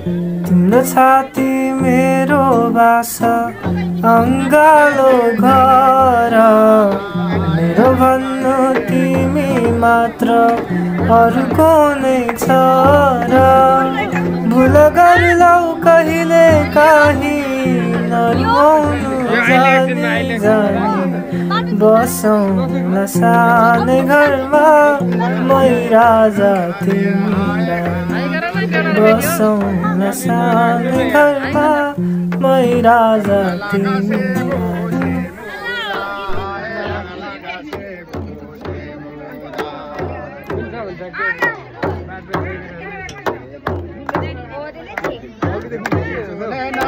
तिम्रो छाती मेरो बासा अङ्गालो घर मेरो भन्नु तिमी मात्र अरूको नै छ र भुल गर्लौ कहिले काहीँ नरुवाउनु जानी जानी बसौँ न सानै घरमा मै राजा तिमी बसौँ न सानै घरमा मै राजा तिमी No,